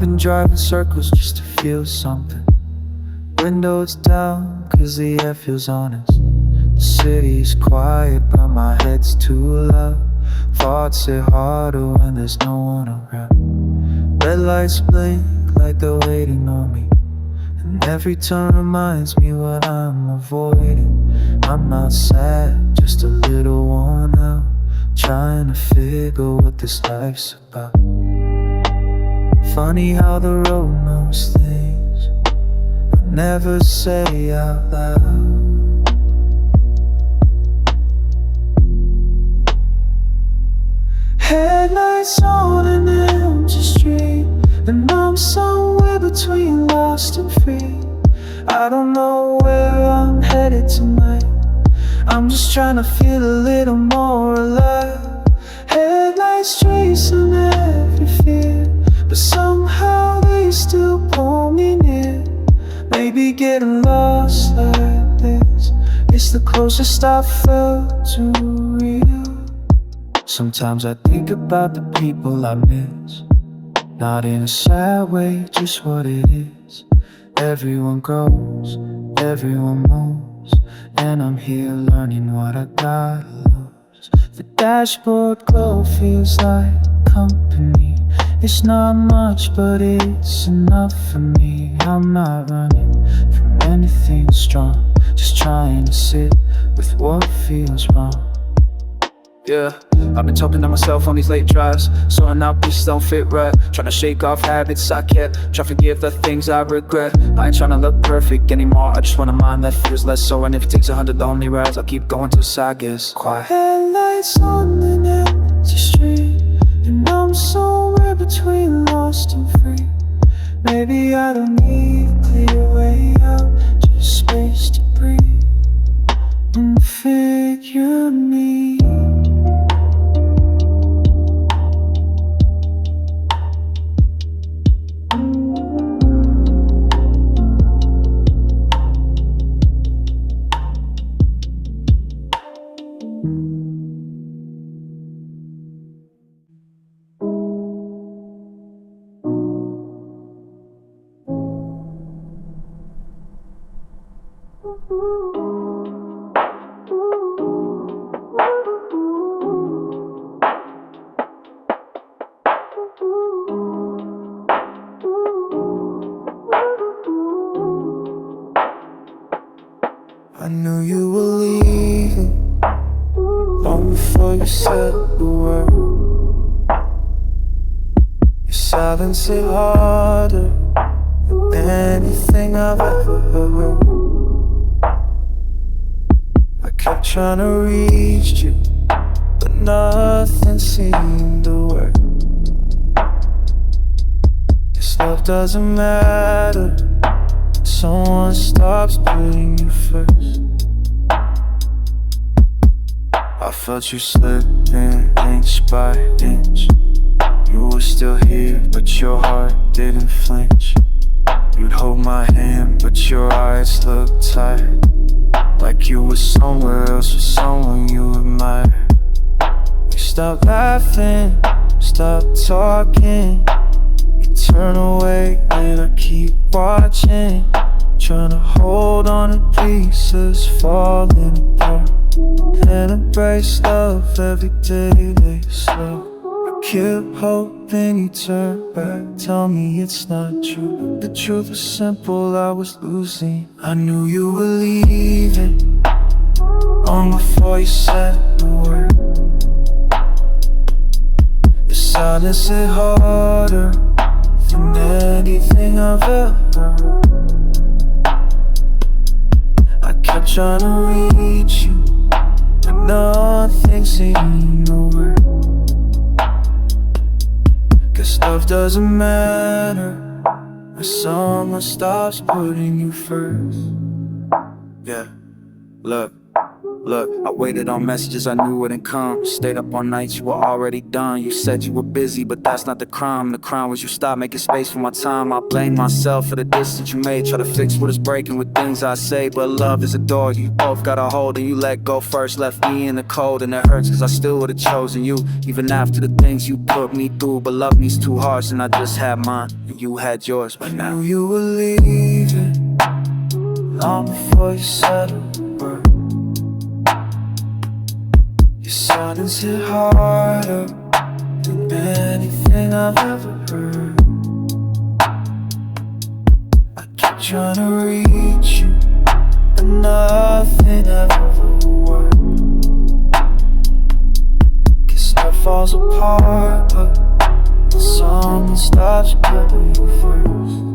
been driving circles just to feel something. Windows down, cause the air feels honest. The city's quiet, but my head's too loud. Thoughts hit harder when there's no one around. Red lights blink like they're waiting on me, and every turn reminds me what I'm avoiding. I'm not sad, just a little worn out, trying to figure what this life's about. Funny how the road knows things I never say out loud. Headlights on an empty street, and I'm somewhere between lost and free. I don't know where I'm headed tonight, I'm just trying to feel a little more alive. Headlights tracing every fear, but somehow they still pull me near. Maybe getting lost like this is the closest I've felt to real. Sometimes I think about the people I miss, not in a sad way, just what it is. Everyone grows, everyone moves, and I'm here learning what I gotta lose. The dashboard glow feels like company. It's not much, but it's enough for me. I'm not running from anything strong, just trying to sit with what feels wrong. Yeah, I've been talking to myself on these late drives, sorting out pieces don't fit right, trying to shake off habits I kept, try to forgive the things I regret. I ain't trying to look perfect anymore, I just want a mind that feels less sore. And if it takes 100 lonely rides, I'll keep going till the side gets quiet. Headlights on an empty street, and I'm somewhere between lost and free. Maybe I don't need a clear way out, just space to breathe and figure me. I knew you were leaving long before you said the word. Your silence hit harder than anything I've ever heard. I kept trying to reach you, but nothing seemed to work. This love doesn't matter, someone stops putting you first. I felt you slipping inch by inch. You were still here, but your heart didn't flinch. You'd hold my hand, but your eyes looked tired, like you were somewhere else with someone you admired. We stopped laughing, stopped talking. You turn away and I keep watching, trying to hold on to pieces falling apart, and embrace love every day they slow. I kept hoping you turn back, tell me it's not true. The truth was simple, I was losing. I knew you were leaving long before you said the word. Your silence hit harder than anything I've ever heard. I kept trying to reach you, but nothing seemed to work. Cause love doesn't matter when someone stops putting you first. Yeah, look, Look, I waited on messages I knew wouldn't come. Stayed up all night, you were already done. You said you were busy, but that's not the crime. The crime was you stopped making space for my time. I blame myself for the distance you made. Try to fix what is breaking with things I say, but love is a door you both got a hold and you let go first. Left me in the cold and it hurts cause I still would've chosen you, even after the things you put me through. But love me's too harsh and I just had mine and you had yours. But now you were leaving long before you said a word. Your silence hit harder than anything I've ever heard. I keep trying to reach you, but nothing ever worked. Guess stuff falls apart, but the song stops putting you first.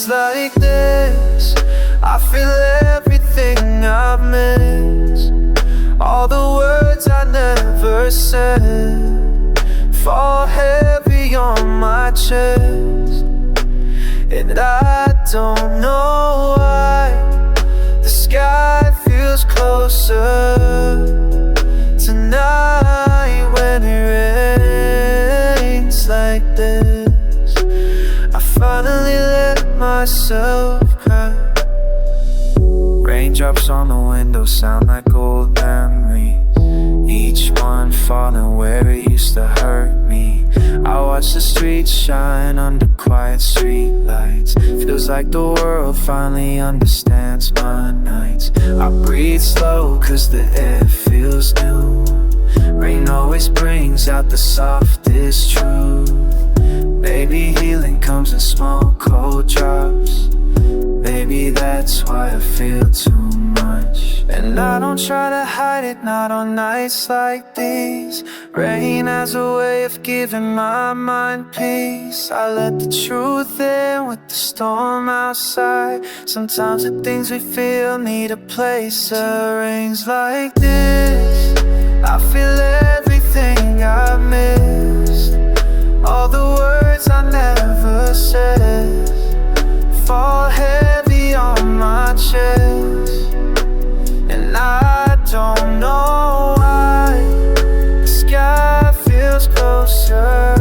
rains like this, I feel everything I've missed. All the words I never said fall heavy on my chest. And I don't know why the sky feels closer tonight when it rains like this. I finally let myself cry. Raindrops on the window sound like old memories, each one falling where it used to hurt me. I watch the streets shine under quiet street lights. Feels like the world finally understands my nights. I breathe slow cause the air feels new. Rain always brings out the softest truth. Maybe healing comes in small cold drops. Maybe that's why I feel too much. And I don't try to hide it, not on nights like these. Rain has a way of giving my mind peace. I let the truth in with the storm outside. Sometimes the things we feel need a place. Rains like this, I feel everything I missed. All the words I never said fall heavy on my chest. And I don't know why the sky feels closer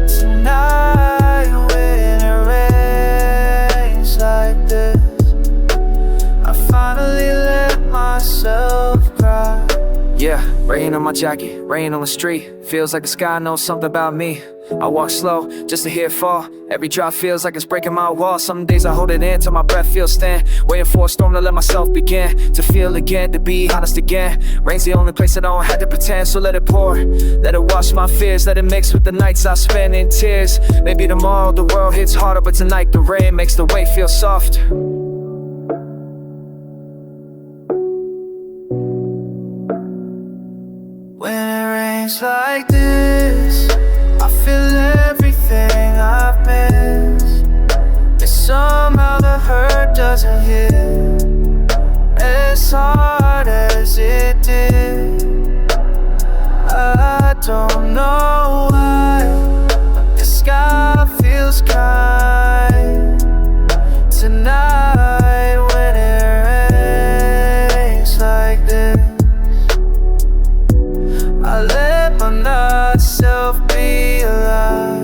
tonight when it rains like this. I finally let myself cry. Yeah, rain on my jacket, rain on the street. Feels like the sky knows something about me. I walk slow just to hear it fall. Every drop feels like it's breaking my wall. Some days I hold it in till my breath feels thin, waiting for a storm to let myself begin to feel again, to be honest again. Rain's the only place I don't have to pretend, so let it pour. Let it wash my fears, let it mix with the nights I spend in tears. Maybe tomorrow the world hits harder, but tonight the rain makes the weight feel soft. When it rains like this, I feel everything I've missed. And somehow the hurt doesn't hit as hard as it did. I don't know why the sky feels kind tonight when it rains like this. I let my not self be alive.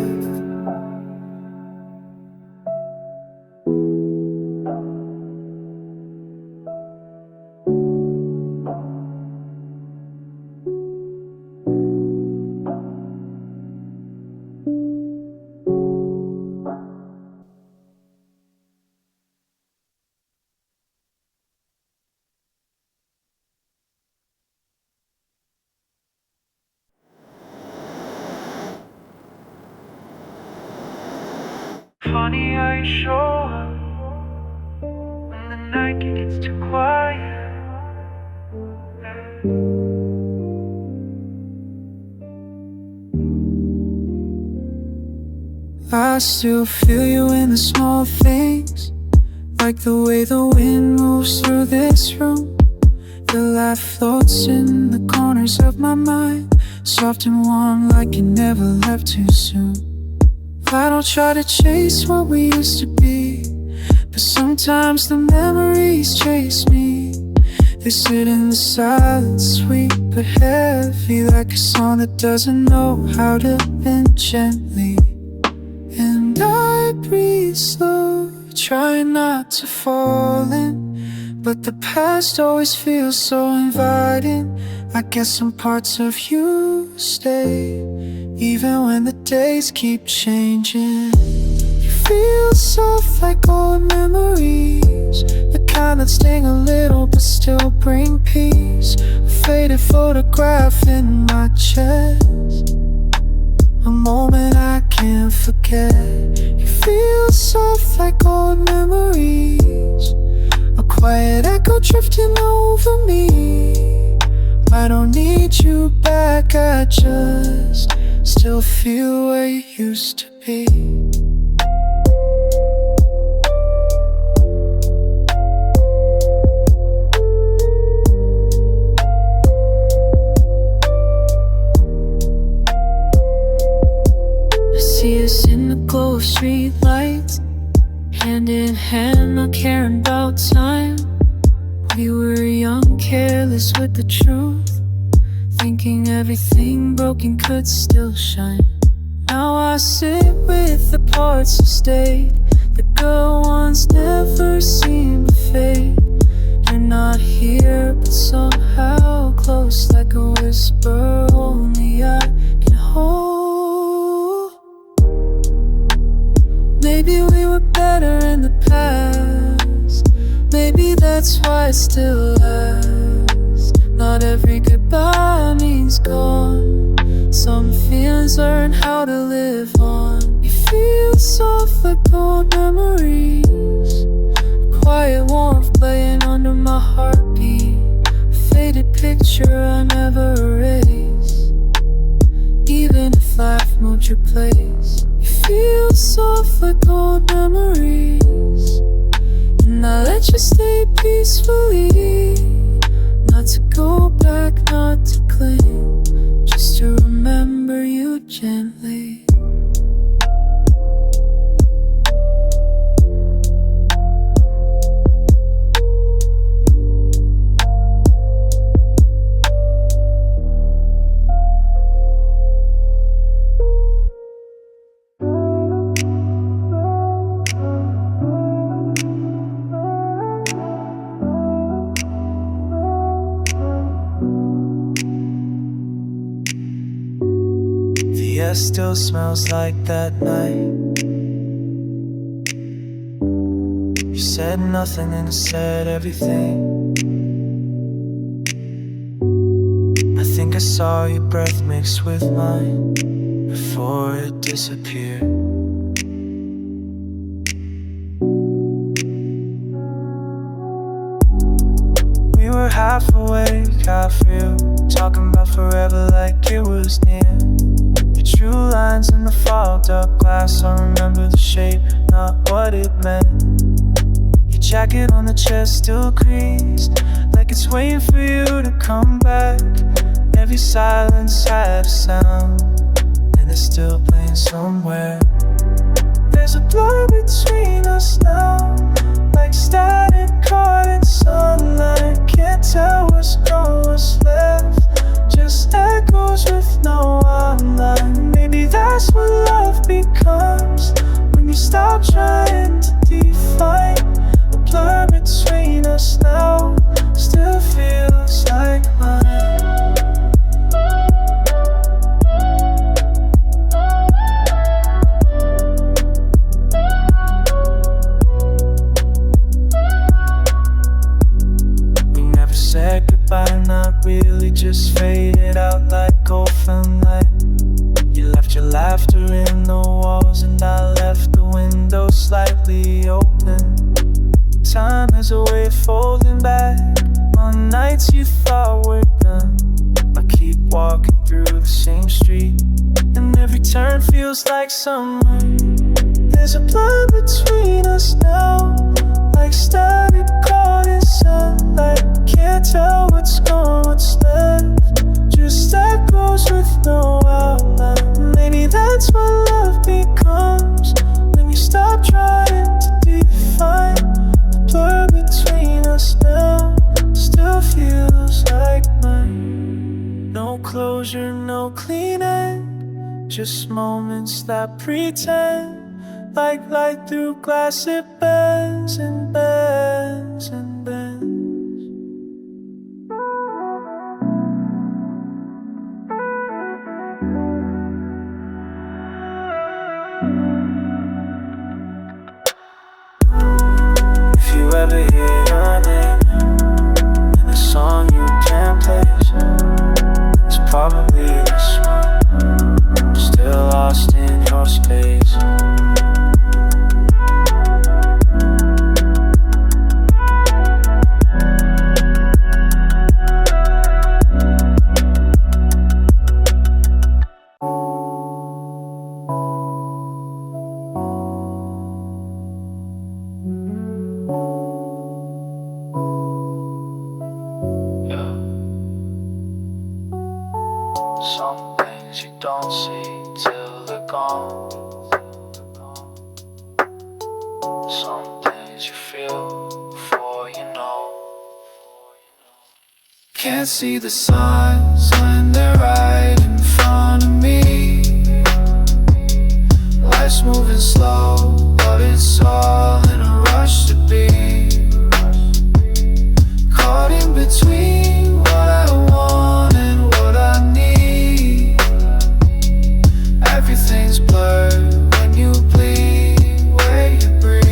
Funny how you show up when the night gets too quiet. I still feel you in the small things, like the way the wind moves through this room. Your laugh floats in the corners of my mind, soft and warm like you never left too soon. I don't try to chase what we used to be, but sometimes the memories chase me. They sit in the silence, sweet but heavy, like a song that doesn't know how to end gently. And I breathe slow, trying not to fall in, but the past always feels so inviting. I guess some parts of you stay, even when the days keep changing. You feel soft like old memories, the kind that sting a little but still bring peace. A faded photograph in my chest, a moment I can't forget. You feel soft like old memories, a quiet echo drifting over me. I don't need you back, I just still feel where you used to be. street lights, hand in hand, not caring about time. We were young, careless with the truth, thinking everything broken could still shine. Now I sit with the parts that stayed, the good ones never seem to fade. You're not here, but somehow close, like a whisper only I can hold. Maybe we were better in the past, maybe that's why it still lasts. Not every goodbye means gone, some feelings learn how to live on. You feel soft like old memories, quiet warmth playing under my heartbeat, a faded picture I never erase, even if life moved your place. You feel soft like old memories, and I let you stay peacefully. Not to go back, not to cling, just to remember you gently. The air still smells like that night. You said nothing and I said everything. I think I saw your breath mix with mine before it disappeared. We were half awake, half real, talking about forever like it was near. True lines in the fogged up glass, I remember the shape, not what it meant. Your jacket on the chest still creased, like it's waiting for you to come back. Every silence had a sound, and it's still playing somewhere. There's a blur between us now, like static caught in sunlight. Can't tell what's gone, what's left, just echoes with no outline. Maybe that's what love becomes, when you stop trying to define. A blur between us now still feels like mine. We never said goodbye, not really, just faded out like old film light. You left your laughter in the walls, and I left the window slightly open. Time has a way of folding back on nights you thought were done. I keep walking through the same street, and every turn feels like summer. There's a blur between us now, like static caught in sunlight. Can't tell what's gone, what's left, just echoes with no outline. Maybe that's what love becomes, when you stop trying to define. The blur between us now still feels like mine. No closure, no clean end, just moments that pretend. Like light through glass, it bends and bends and bends. If you ever hear your name in a song you can't place, it's probably this one, still lost in your space. Some things you don't see till they're gone. Some things you feel before you know. Can't see the signs when they're right in front of me. Life's moving slow, but it's all in a rush to be. Caught in between what I want and what I need. Everything's blurred when you bleed, where you breathe.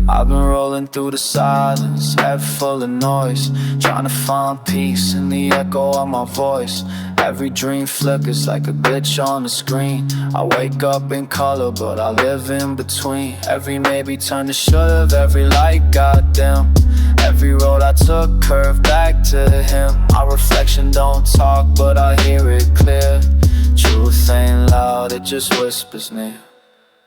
I've been rolling through the silence, head full of noise, trying to find peace in the echo of my voice. Every dream flickers like a glitch on the screen. I wake up in color, but I live in between. Every maybe turned to should've, every light got dim. Every road I took curved back to him. Our reflection don't talk, but I hear it clear. Truth ain't loud, it just whispers near.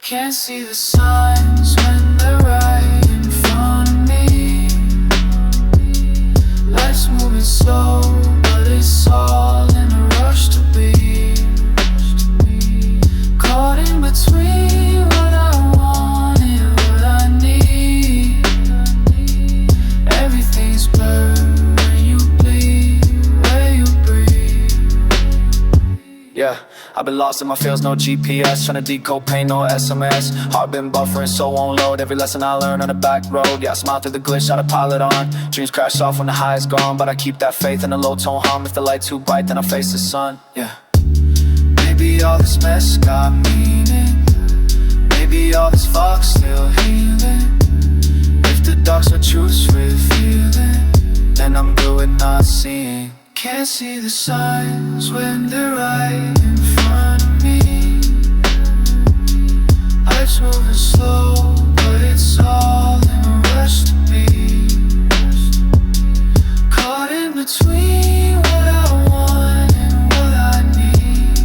Can't see the signs when they're right in front of me. Life's moving slow, but it's all in a rush to be. Caught in between what I want and what I need. Everything's blurred when you bleed, where you breathe. Yeah, I've been lost in my fields, no GPS, trying to decode pain, no SMS. Heart been buffering, so won't load. Every lesson I learn on the back road. Yeah, I smile through the glitch, not a pilot on. Dreams crash off when the high is gone, but I keep that faith in a low tone hum. If the light too bright, then I'll face the sun. Yeah. Maybe all this mess got meaning. Maybe all this fuck's still healing. If the dark's what truth's revealing, then I'm good with not seeing. Can't see the signs when they're right in front of me. Life's moving slow, but it's all in a rush to be. Caught in between what I want and what I need.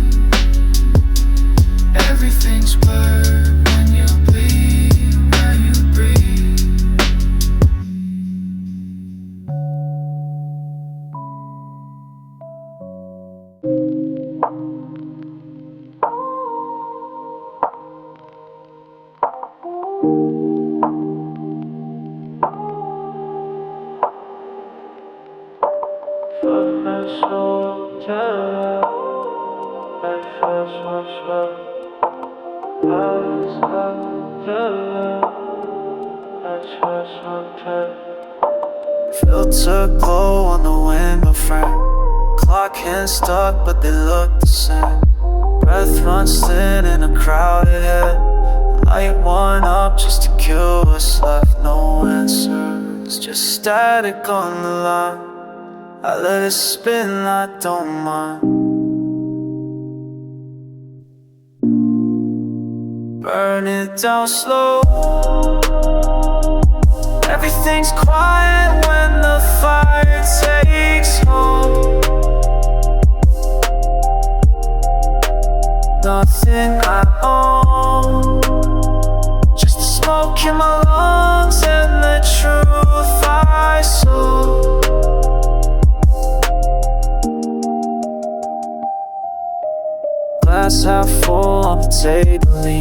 Everything's blurred when you bleed, where you breathe. Filter glow on the window frame. Clock hands stuck, but they look the same. Breath runs thin in a crowded head. Light one up just to kill what's left. No answers, just static on the line. I let it spin, I don't mind. Burn it down slow. Everything's quiet when the fire takes hold. Nothing I own, just the smoke in my lungs and the truth I sold. Glass half full on the table,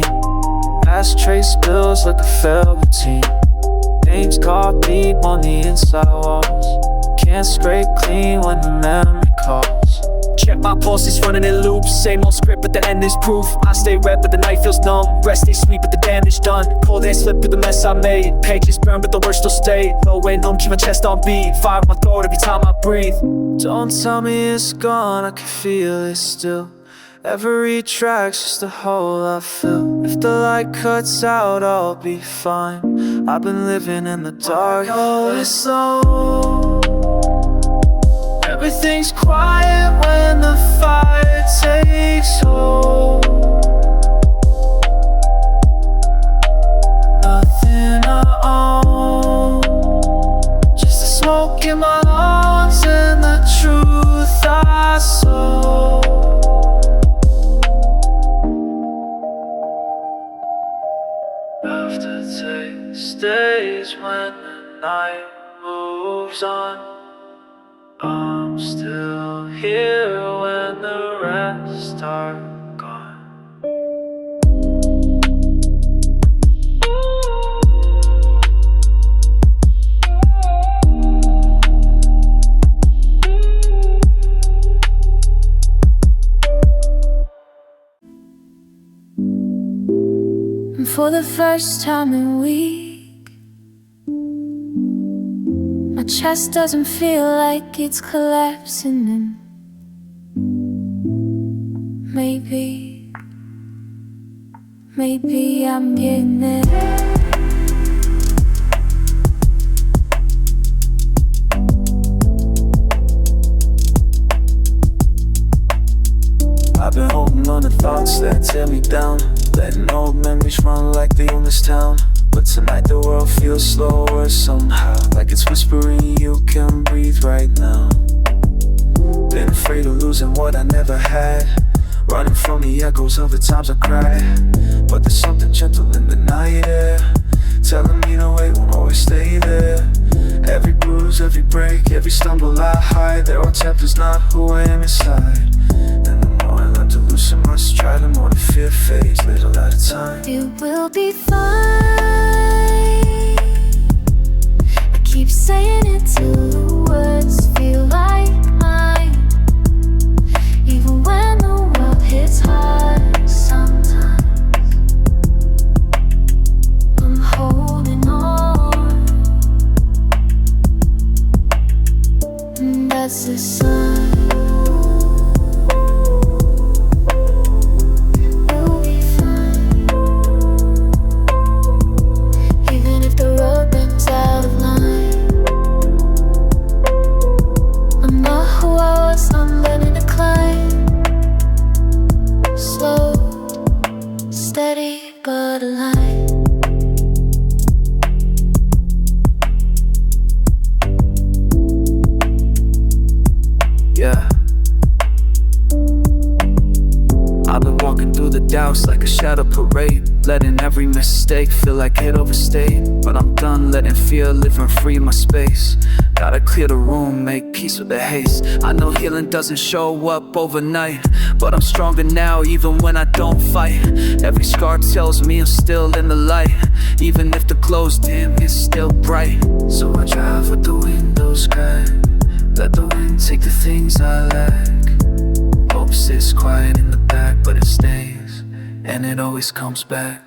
ashtray spills like a failed routine. Names copied on the inside walls. Can't scrape clean when the memory calls. Check my pulse, it's running in loops. Same old script, but the end is proof. I stay red, but the night feels numb. Rest stay sweet, but the damage done. Cold air slip through the mess I made. Pages burn, but the words still stay. Low way numb, keep my chest on beat. Fire in my throat every time I breathe. Don't tell me it's gone, I can feel it still. Every track's just a hole I fill. If the light cuts out, I'll be fine. I've been living in the dark, oh it's slow. Everything's quiet when the fire takes hold. Nothing I own, just the smoke in my lungs and the truth I sold. Aftertaste stays when the night moves on. I'm still here when the rest are gone. For the first time in a week, my chest doesn't feel like it's collapsing in. Maybe I'm getting it. I've been holding on to thoughts that tear me down, letting old memories run like they own this town. But tonight the world feels slower somehow, like it's whispering you can breathe right now. Been afraid of losing what I never had, running from the echoes of the times I cried. But there's something gentle in the night air, telling me the weight won't always stay there. Every bruise, every break, every stumble I hide, there are chapters not who I am inside. And the more I learn to loosen my stride, the more the fear fades, little at a time. It will be fine, I keep saying it till the words feel like mine. Even when the world hits hard, sometimes I'm holding on, and that's the sign. We'll be fine, even if the road runs out of line. I'm not who I was, I'm learning to climb. Slow, steady, but alive. Yeah, I've been walking through the doubts like a shadow parade, letting every mistake feel like it overstayed. But I'm done letting fear living free in my space. Gotta clear the room, make peace with the haste. I know healing doesn't show up overnight, but I'm stronger now even when I don't fight. Every scar tells me I'm still in the light, even if the glow's dim, it's still bright. So I drive with the windows cracked, let the wind take the things I lack. Hope sits quiet in the back, but it stays, and it always comes back.